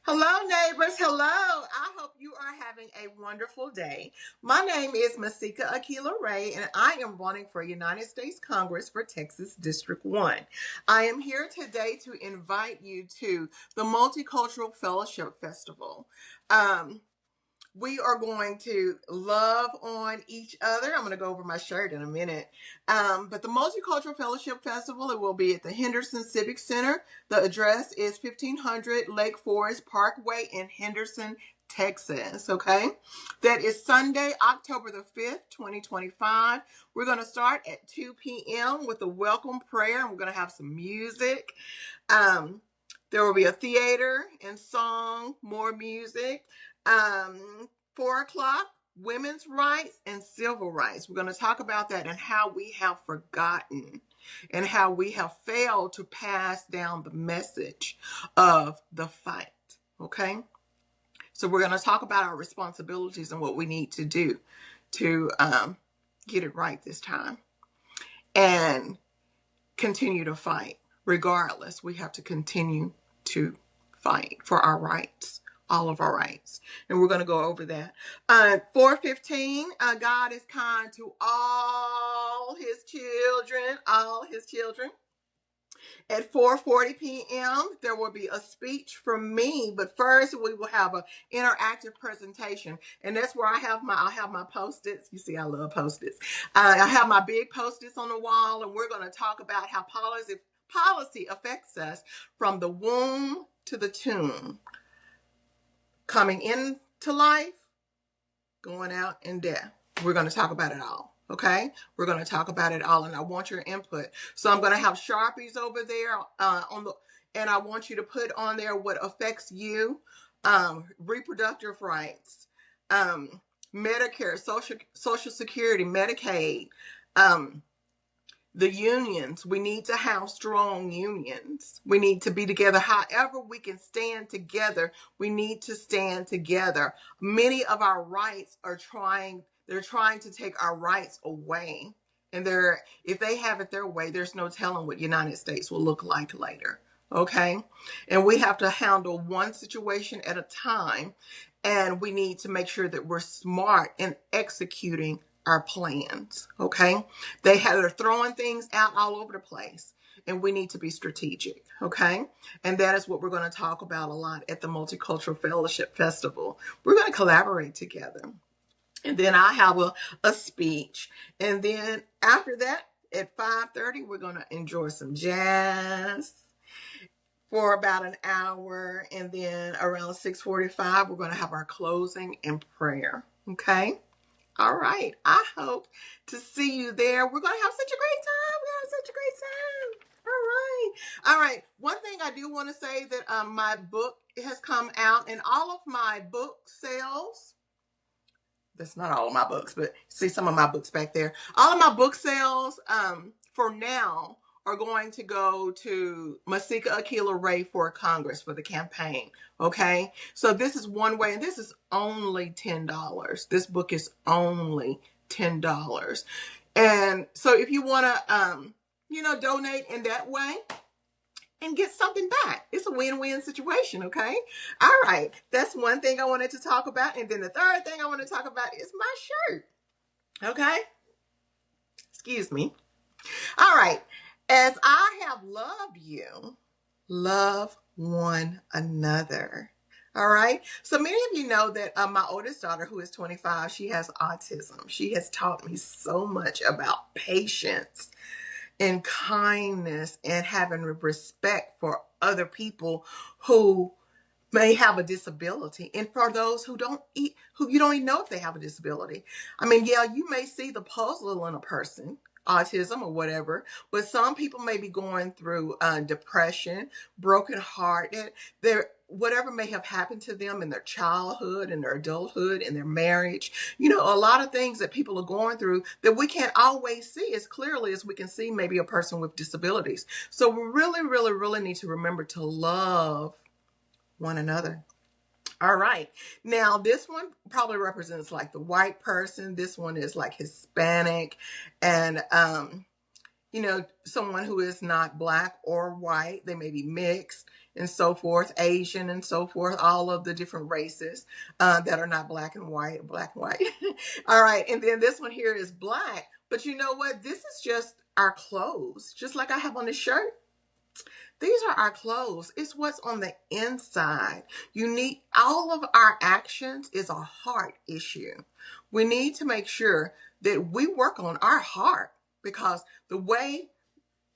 Hello, neighbors. Hello. I hope you are having a wonderful day. My name is Masika Akilah Ray, and I am running for United States Congress for Texas District 1. I am here today to invite you to the Multicultural Fellowship Festival. We are going to love on each other. I'm going to go over my shirt in a minute. But the Multicultural Fellowship Festival, it will be at the Henderson Civic Center. The address is 1500 Lake Forest Parkway in Henderson, Texas. Okay. That is Sunday, October the 5th, 2025. We're going to start at 2 p.m. with a welcome prayer, and we're going to have some music. There will be a theater and song, more music. 4 o'clock, women's rights and civil rights. We're going to talk about that and how we have forgotten and how we have failed to pass down the message of the fight. Okay. So we're going to talk about our responsibilities and what we need to do to get it right this time and continue to fight. Regardless, we have to continue to fight for our rights. All of our rights. And we're going to go over that. 4:15, God is kind to all his children, At 4:40 p.m., there will be a speech from me, but first we will have an interactive presentation. And that's where I'll have my Post-its. You see, I love Post-its. I have my big Post-its on the wall, and we're going to talk about how policy affects us from the womb to the tomb. Coming into life, going out in death. We're going to talk about it all. Okay? We're going to talk about it all, and I want your input. So I'm going to have Sharpies over there and I want you to put on there what affects you. Reproductive rights, Medicare, Social Security, Medicaid, the unions. We need to have strong unions. We need to be together. However we can stand together, we need to stand together. Many of our rights they're trying to take our rights away. And if they have it their way, there's no telling what United States will look like later. Okay? And we have to handle one situation at a time. And we need to make sure that we're smart in executing our plans. Okay? They're throwing things out all over the place, and we need to be strategic. Okay? And that is what we're going to talk about a lot at the Multicultural Fellowship Festival. We're going to collaborate together. And then I have a speech. And then after that, at 5:30, we're going to enjoy some jazz for about an hour. And then around 6:45, we're going to have our closing and prayer. Okay? All right. I hope to see you there. We're going to have such a great time. All right. One thing I do want to say that my book has come out, and all of my book sales, that's not all of my books, but see some of my books back there. All of my book sales for now are going to go to Masika Akilah Ray for Congress for the campaign. Okay. So this is one way, and this is only $10. This book is only $10. And so if you want to, donate in that way and get something back, it's a win-win situation. Okay. All right. That's one thing I wanted to talk about. And then the third thing I want to talk about is my shirt. Okay. Excuse me. All right. As I have loved you, love one another. All right. So many of you know that my oldest daughter, who is 25, she has autism. She has taught me so much about patience and kindness and having respect for other people who may have a disability, and for those who you don't even know if they have a disability. I mean, yeah, you may see the puzzle in a person, autism or whatever, but some people may be going through depression, broken hearted, whatever may have happened to them in their childhood, in their adulthood, in their marriage. A lot of things that people are going through that we can't always see as clearly as we can see maybe a person with disabilities. So we really, really, really need to remember to love one another. All right. Now, this one probably represents like the white person. This one is like Hispanic and, someone who is not black or white. They may be mixed. and so forth, Asian and so forth, all of the different races that are not black and white, black and white. All right. And then this one here is black. But you know what? This is just our clothes, just like I have on this shirt. These are our clothes. It's what's on the inside. You need, all of our actions is a heart issue. We need to make sure that we work on our heart, because the way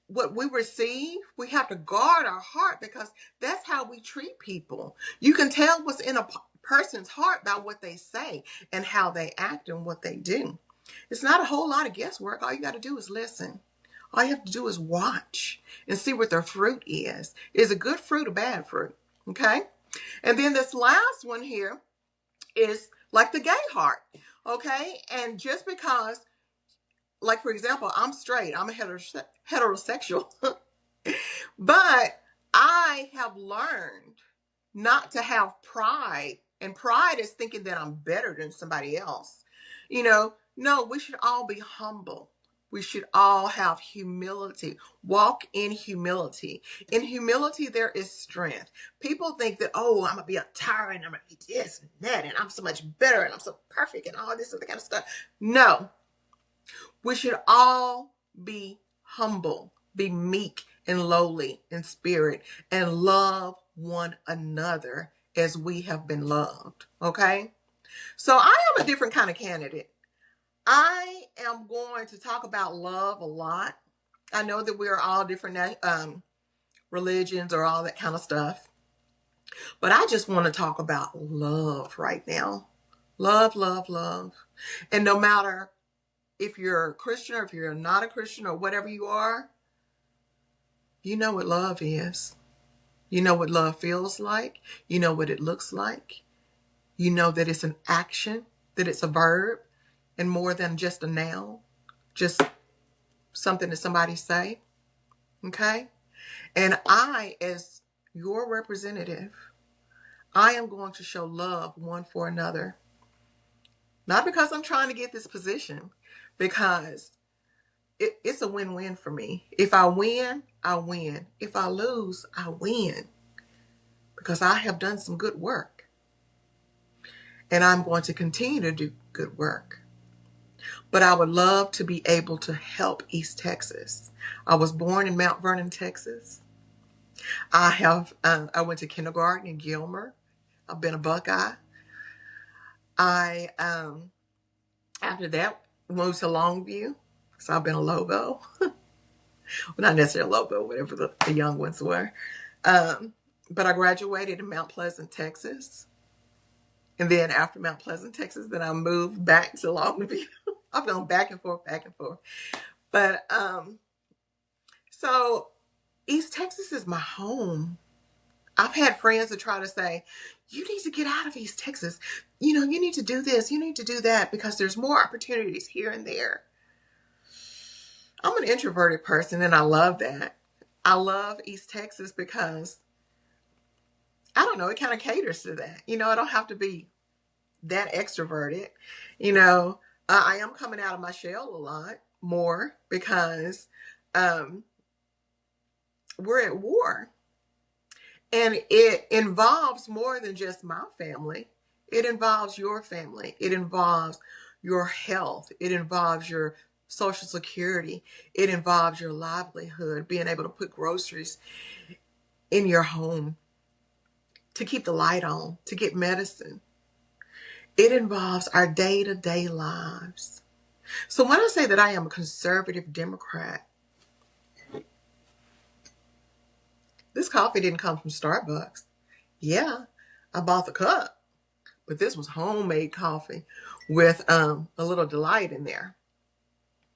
what we receive, we have to guard our heart, because that's how we treat people. You can tell what's in a person's heart by what they say and how they act and what they do. It's not a whole lot of guesswork. All you got to do is listen. All you have to do is watch and see what their fruit is. Is it good fruit or bad fruit? Okay. And then this last one here is like the gay heart. Okay. And just because, like, for example, I'm straight, I'm a heterosexual, but I have learned not to have pride. And pride is thinking that I'm better than somebody else. No, we should all be humble. We should all have humility. Walk in humility. In humility, there is strength. People think that, oh, I'm going to be a tyrant, I'm going to be this and that, and I'm so much better, and I'm so perfect, and all this other kind of stuff. No. We should all be humble, be meek and lowly in spirit, and love one another as we have been loved. Okay? So I am a different kind of candidate. I am going to talk about love a lot. I know that we are all different religions or all that kind of stuff. But I just want to talk about love right now. Love, love, love. And no matter if you're a Christian or if you're not a Christian or whatever you are, you know what love is. You know what love feels like. You know what it looks like. You know that it's an action, that it's a verb, and more than just a noun, just something that somebody say. Okay? And I, as your representative, I am going to show love one for another. Not because I'm trying to get this position, because it's a win-win for me. If I win, I win. If I lose, I win. Because I have done some good work. And I'm going to continue to do good work. But I would love to be able to help East Texas. I was born in Mount Vernon, Texas. I went to kindergarten in Gilmer. I've been a Buckeye. I, after that, moved to Longview. So I've been a Lobo. Well, not necessarily a Lobo, whatever the young ones were. But I graduated in Mount Pleasant, Texas. And then after Mount Pleasant, Texas, then I moved back to Longview. I've gone back and forth, back and forth. But so East Texas is my home. I've had friends that try to say, you need to get out of East Texas. You need to do this, you need to do that, because there's more opportunities here and there. I'm an introverted person, and I love that. I love East Texas because, I don't know, it kind of caters to that. I don't have to be that extroverted. I am coming out of my shell a lot more because we're at war. And it involves more than just my family. It involves your family. It involves your health. It involves your Social Security. It involves your livelihood, being able to put groceries in your home, to keep the light on, to get medicine. It involves our day-to-day lives. So when I say that I am a conservative Democrat, this coffee didn't come from Starbucks. Yeah, I bought the cup, but this was homemade coffee with a little delight in there.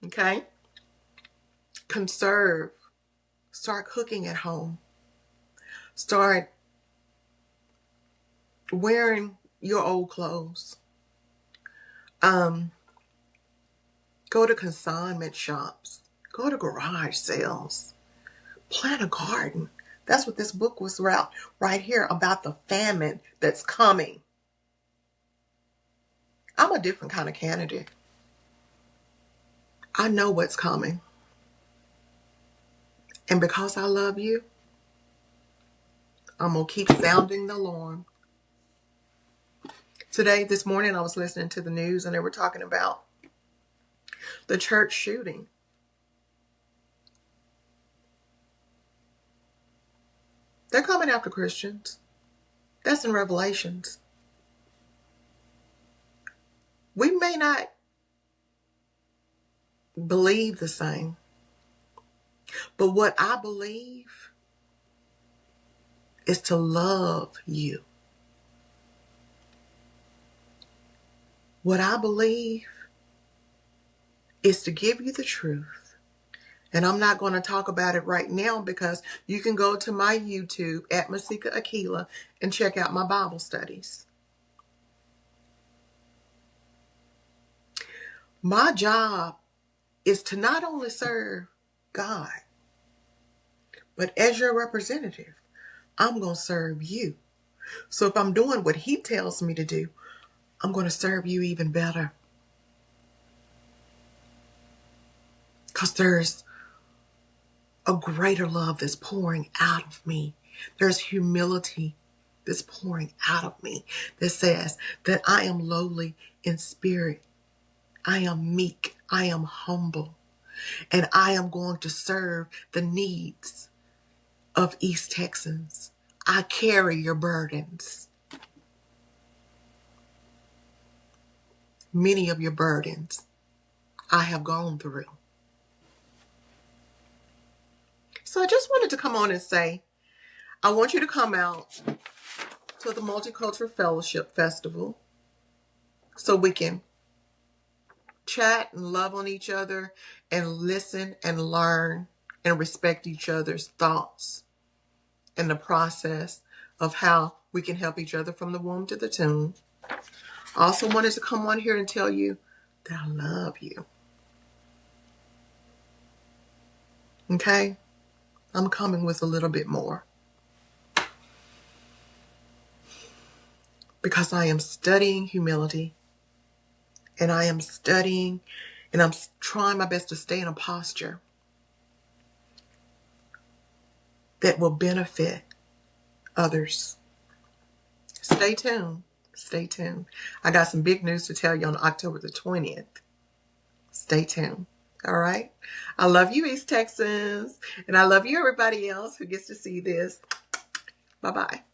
Okay? Conserve. Start cooking at home. Start wearing your old clothes. Go to consignment shops. Go to garage sales. Plant a garden. That's what this book was about right here, about the famine that's coming. I'm a different kind of candidate. I know what's coming. And because I love you, I'm going to keep sounding the alarm. This morning, I was listening to the news and they were talking about the church shooting. They're coming after Christians. That's in Revelations. We may not believe the same, but what I believe is to love you. What I believe is to give you the truth. And I'm not going to talk about it right now because you can go to my YouTube at Masika Akilah and check out my Bible studies. My job is to not only serve God, but as your representative, I'm going to serve you. So if I'm doing what he tells me to do, I'm going to serve you even better. Because there's a greater love that's pouring out of me. There's humility that's pouring out of me that says that I am lowly in spirit. I am meek. I am humble. And I am going to serve the needs of East Texans. I carry your burdens. Many of your burdens I have gone through. So I just wanted to come on and say, I want you to come out to the Multicultural Fellowship Festival so we can chat and love on each other and listen and learn and respect each other's thoughts and the process of how we can help each other from the womb to the tomb. I also wanted to come on here and tell you that I love you. Okay? I'm coming with a little bit more. Because I am studying humility. And I am studying and I'm trying my best to stay in a posture that will benefit others. Stay tuned. Stay tuned. I got some big news to tell you on October the 20th. Stay tuned. All right? I love you, East Texans. And I love you, everybody else who gets to see this. Bye-bye.